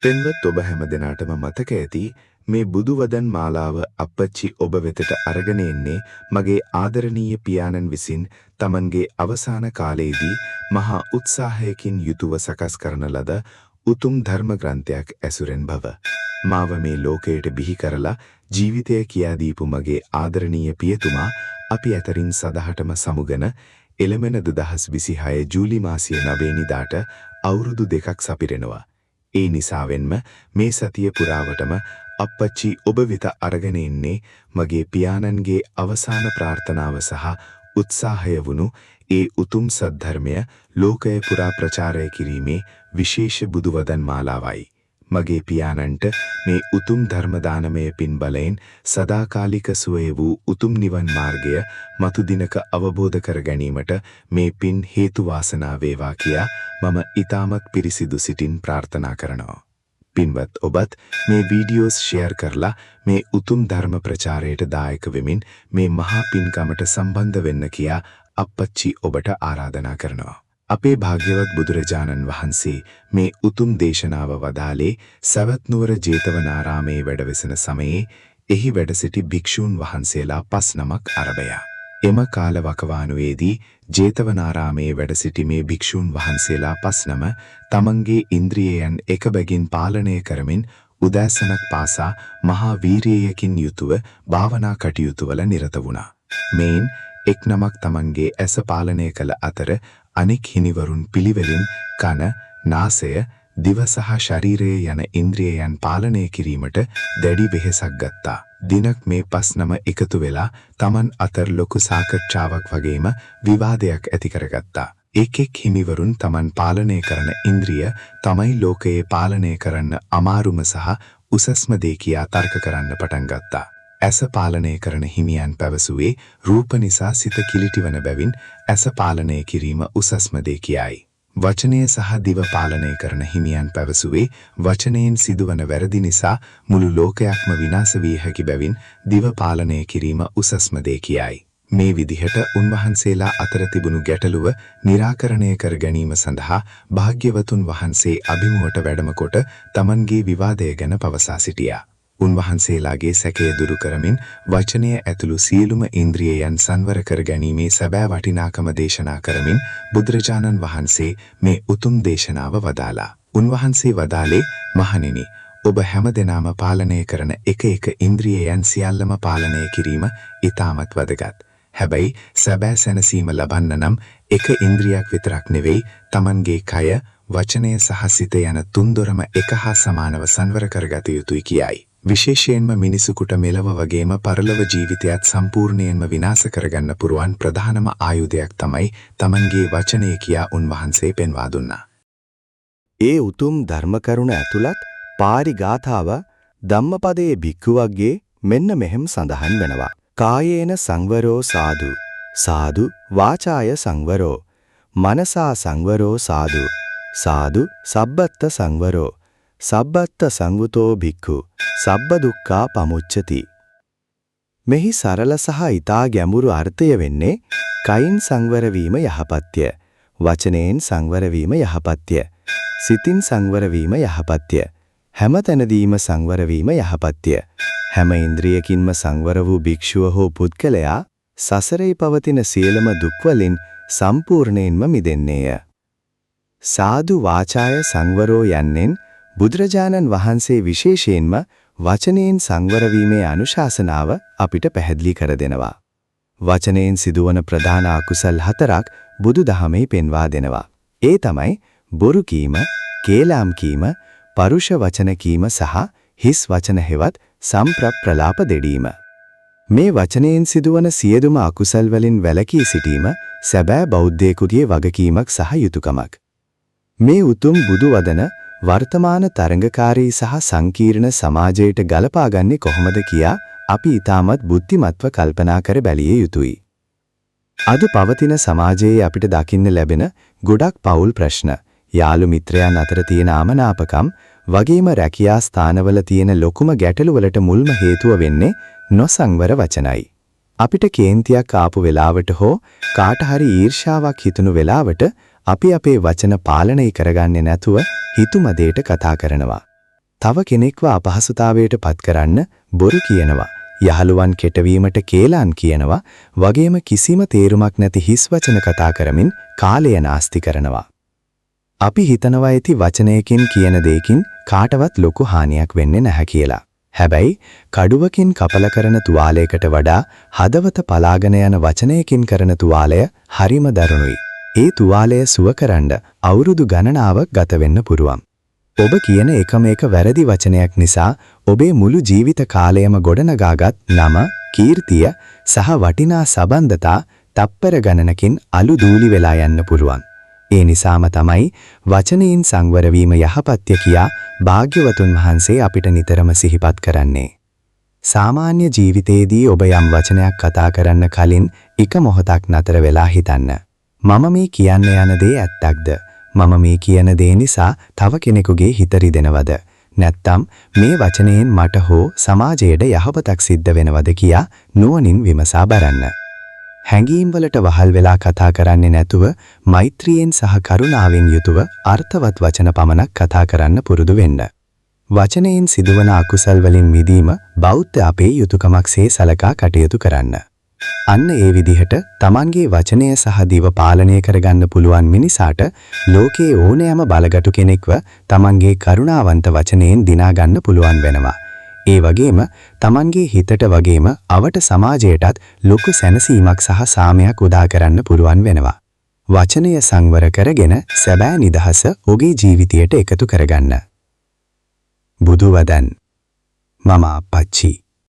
පෙන්වත් ඔබ හැම දෙනාටම මතක ඇති මේ බුදුවදන් මාලාව අප්පච්චි ඔබ වෙතට අරගෙන එන්නේ මගේ ආදරණීය පියාණන් විසින් තමන්ගේ අවසාන කාලයේදී මහා උත්සාහයකින් යුතුව සකස් කරන ලද උතුම් ධර්ම ග්‍රන්ථයක් ඇසුරෙන් බව. මාව මේ ලෝකයට බිහි කරලා ජීවිතය කියා දීපු මගේ ආදරණීය පියතුමා අපි අතරින් සදහටම සමුගන එළමෙන 2026 ජූලි මාසයේ 9 වෙනිදාට අවුරුදු 2ක් සපිරෙනවා. ඒ නිසාවෙන්ම මේ සතිය පුරාවටම අප්පච්චි ඔබ වෙත අරගෙන එන්නේ මගේ පියාණන්ගේ අවසාන ප්‍රාර්ථනාව සහ උත්සාහය වුණු ඒ උතුම් සද්ධර්මය ලෝකය පුරා ප්‍රචාරය කිරීමේ විශේෂ බුදුවදන් මාලාවයි. මගේ පියාණන්ට මේ උතුම් ධර්ම දානමය පින් බලයෙන් සදාකාලික සුවය වූ උතුම් නිවන් මාර්ගය මතු දිනක අවබෝධ කර ගැනීමට මේ පින් හේතු වාසනා වේවා කියා මම ඊටමත් පිරිසිදු සිතින් ප්‍රාර්ථනා කරනවා. පින්වත් ඔබත් මේ වීඩියෝස් ෂෙයාර් කරලා මේ උතුම් ධර්ම ප්‍රචාරයට දායක වෙමින් මේ මහා පින්කමට සම්බන්ධ වෙන්න කියා අප්පච්චි ඔබට ආරාධනා කරනවා. අපේ භාග්‍යවත් බුදුරජාණන් වහන්සේ මේ උතුම් දේශනාව වදාළේ සවැත් නුවර ජේතවනාරාමේ වැඩවෙසෙන සමයේ එහි වැඩ සිටි භික්ෂූන් වහන්සේලා 5 නමක් අරබයා. එම කාල වකවානුවේදී ජේතවනාරාමේ වැඩ සිටි මේ භික්ෂූන් වහන්සේලා 5 නම තමන්ගේ ඉන්ද්‍රියයන් එක බැගින් පාලනය කරමින් උදෑසනක් පාසා මහා වීරියයකින් යුතුව භාවනා කටයුතු වල නිරත වුණා. මේන් එක් නමක් තමන්ගේ ඇස පාලනය කළ අතර අනෙක් හිණිවරුන් පිළිවෙලින් කන, නාසය, දිව සහ ශරීරය යන ඉන්ද්‍රියයන් පාලනය කිරීමට දැඩි වෙහෙසක් ගත්තා. දිනක් මේ 5 නම එකතු වෙලා තමන් අතර ලොකු සාකච්ඡාවක් වගේම විවාදයක් ඇති කරගත්තා. එක් හිමිවරුන් තමන් පාලනය කරන ඉන්ද්‍රිය තමයි ලෝකයේ පාලනය කරන්න අමාරුම සහ උසස්ම දේ කියා තර්ක කරන්න පටන් ගත්තා. ඇස පාලනය කරන හිමියන් පැවසුවේ රූප නිසා සිත කිලිටිවන බැවින් ඇස පාලනය කිරීම උසස්ම දේ කියයි. වචනය සහ දිව පාලනය කරන හිමියන් පැවසුවේ වචනයෙන් සිදුවන වැරදි නිසා මුළු ලෝකයක්ම විනාශ වී හැකි බැවින් දිව පාලනය කිරීම උසස්ම දේ කියයි. මේ විදිහට උන්වහන්සේලා අතර තිබුණු ගැටලුව निराකරණය කර ගැනීම සඳහා භාග්‍යවතුන් වහන්සේ අභිමුවට වැඩම කොට තමන්ගේ විවාදය ගැන පවසා සිටියා. උන්වහන්සේලාගේ සැකය දුරු කරමින් වචනය ඇතුළු සියලුම ඉන්ද්‍රියයන් සංවර කර ගැනීමේ සැබෑ වටිනාකම දේශනා කරමින් බුදුරජාණන් වහන්සේ මේ උතුම් දේශනාව වදාලා. උන්වහන්සේ වදාලේ මහණෙනි, ඔබ හැමදෙනාම පාලනය කරන එක ඉන්ද්‍රියයන් සියල්ලම පාලනය කිරීම ඊටමත් වැදගත්. හැබැයි සැබෑ සැනසීම ලබන්න නම් එක ඉන්ද්‍රියක් විතරක් නෙවෙයි තමන්ගේ කය, වචනය සහ සිත යන තුන්දොරම එක හා සමානව සංවර කරගත යුතුයි කියයි. විශේෂයෙන්ම මිනිසුකුට මෙලව වගේම පරලොව ජීවිතයත් සම්පූර්ණයෙන්ම විනාශ කරගන්න පුරුවන් ප්‍රධානම ආයුධයක් තමයි තමන්ගේ වචනය කියා උන්වහන්සේ පෙන්වා දුන්නා. ඒ උතුම් ධර්ම කරුණ ඇතුළත් පාරි ගාථාව ධම්මපදයේ භික්ඛුවක්ගේ මෙන්න මෙහෙම සඳහන් වෙනවා. කායේන සංවරෝ සාදු සාදු වාචාය සංවරෝ මනසා සංවරෝ සාදු සාදු සබ්බත්ත සංවරෝ සබ්බත්ත සංවුතෝ භික්ඛු සබ්බ දුක්ඛා පමුච්චති. මෙහි සරල සහ ඊතා ගැඹුරු අර්ථය වෙන්නේ කයින් සංවර වීම යහපත්ය, වචනයෙන් සංවර වීම යහපත්ය, සිතින් සංවර වීම යහපත්ය, හැම තැනදීම සංවර වීම යහපත්ය. හැම ඉන්ද්‍රියකින්ම සංවර වූ භික්ෂුව හෝ පුද්ගලයා සසරේ පවතින සියලුම දුක් වලින් සම්පූර්ණයෙන්ම මිදෙන්නේය. සාදු වාචාය සංවරෝ යන්නෙන් බුදුරජාණන් වහන්සේ විශේෂයෙන්ම වචනයෙන් සංවර වීමේ අනුශාසනාව අපිට පැහැදිලි කර දෙනවා. වචනයෙන් සිදුවන ප්‍රධාන අකුසල් 4ක් බුදුදහමේ පෙන්වා දෙනවා. ඒ තමයි බොරු කීම, කේලාම් කීම, පරුෂ වචන කීම සහ හිස් වචන හෙවත් සම්ප්‍රප්‍රලාප දෙඩීම. මේ වචනයෙන් සිදුවන සියලුම අකුසල් වලින් වැළකී සිටීම සැබෑ බෞද්ධයෙකුගේ වගකීමක් සහ යුතුයකමක්. මේ උතුම් බුදු වදන වර්තමාන තරංගකාරී සහ සංකීර්ණ සමාජයට ගලපාගන්නේ කොහොමද කියා අපි ඊටමත් බුද්ධිමත්ව කල්පනා කර බැලිය යුතුයි. අද පවතින සමාජයේ අපිට දකින්න ලැබෙන ගොඩක් පෞල් ප්‍රශ්න, යාළු මිත්‍රයන් අතර තියෙන ආමනාපකම් වගේම රැකියා ස්ථානවල තියෙන ලොකුම ගැටලු වලට මුල්ම හේතුව වෙන්නේ නොසංවර වචනයි. අපිට කේන්තියක් ආපු වෙලාවට හෝ කාට හරි ඊර්ෂාවක් හිතුණු වෙලාවට අපි අපේ වචන පාලනය කරගන්නේ නැතුව හිතුමදේට කතා කරනවා. තව කෙනෙක්ව අපහසුතාවයට පත් කරන්න බොරු කියනවා, යහළුවන් කෙටවීමට කේලම් කියනවා, වගේම කිසිම තේරුමක් නැති හිස් වචන කතා කරමින් කාලය නාස්ති කරනවා. අපි හිතනවා ඇති වචනයකින් කියන දෙයකින් කාටවත් ලොකු හානියක් වෙන්නේ නැහැ කියලා. හැබැයි කඩුවකින් කපල කරන තුවාලයකට වඩා හදවත පලාගෙන යන වචනයකින් කරන තුවාලය හරිම දරුණුයි. ඒ තුවාලය සුව කරන්න අවුරුදු ගණනාවක් ගත වෙන්න පුරුවන්. ඔබ කියන එකම එක වැරදි වචනයක් නිසා ඔබේ මුළු ජීවිත කාලයම ගොඩනගාගත් නම, කීර්තිය සහ වටිනා සම්බන්ධතා තප්පර ගණනකින් අලු දූලි වෙලා යන්න පුළුවන්. ඒ නිසාම තමයි වචනයෙන් සංවර වීම යහපත්ය කියා භාග්‍යවතුන් වහන්සේ අපිට නිතරම සිහිපත් කරන්නේ. සාමාන්‍ය ජීවිතයේදී ඔබ යම් වචනයක් කතා කරන්න කලින් එක මොහොතක් නතර වෙලා හිතන්න. මම මේ කියන්න යන දේ ඇත්තක්ද? මම මේ කියන දේ නිසා තව කෙනෙකුගේ හිත රිදෙනවද? නැත්නම් මේ වචනයෙන් මට හෝ සමාජයට යහපතක් සිද්ධ වෙනවද කියා නුවණින් විමසා බලන්න. හැඟීම් වලට වහල් වෙලා කතා කරන්නේ නැතුව මෛත්‍රියෙන් සහ කරුණාවෙන් යුතුව අර්ථවත් වචන පමණක් කතා කරන්න පුරුදු වෙන්න. වචනයෙන් සිදුවන අකුසල් වලින් මිදීම බෞද්ධ අපේ යුතුයකමක්සේ සලකා කටයුතු කරන්න. අන්න ඒ විදිහට Tamanගේ වචනය සහ දිව පාලනය කරගන්න පුළුවන් මිනිසාට ලෝකයේ ඕනෑම බලගටු කෙනෙක්ව Tamanගේ කරුණාවන්ත වචනයෙන් දිනා ගන්න පුළුවන් වෙනවා. ඒ වගේම Tamanගේ හිතට වගේම අවට සමාජයටත් ලොකු සැනසීමක් සහ සාමයක් උදා කරන්න පුළුවන් වෙනවා. වචනය සංවර කරගෙන සැබෑ නිදහස ඔබේ ජීවිතයට එකතු කරගන්න. බුදු වදන්. මම අපච්චි.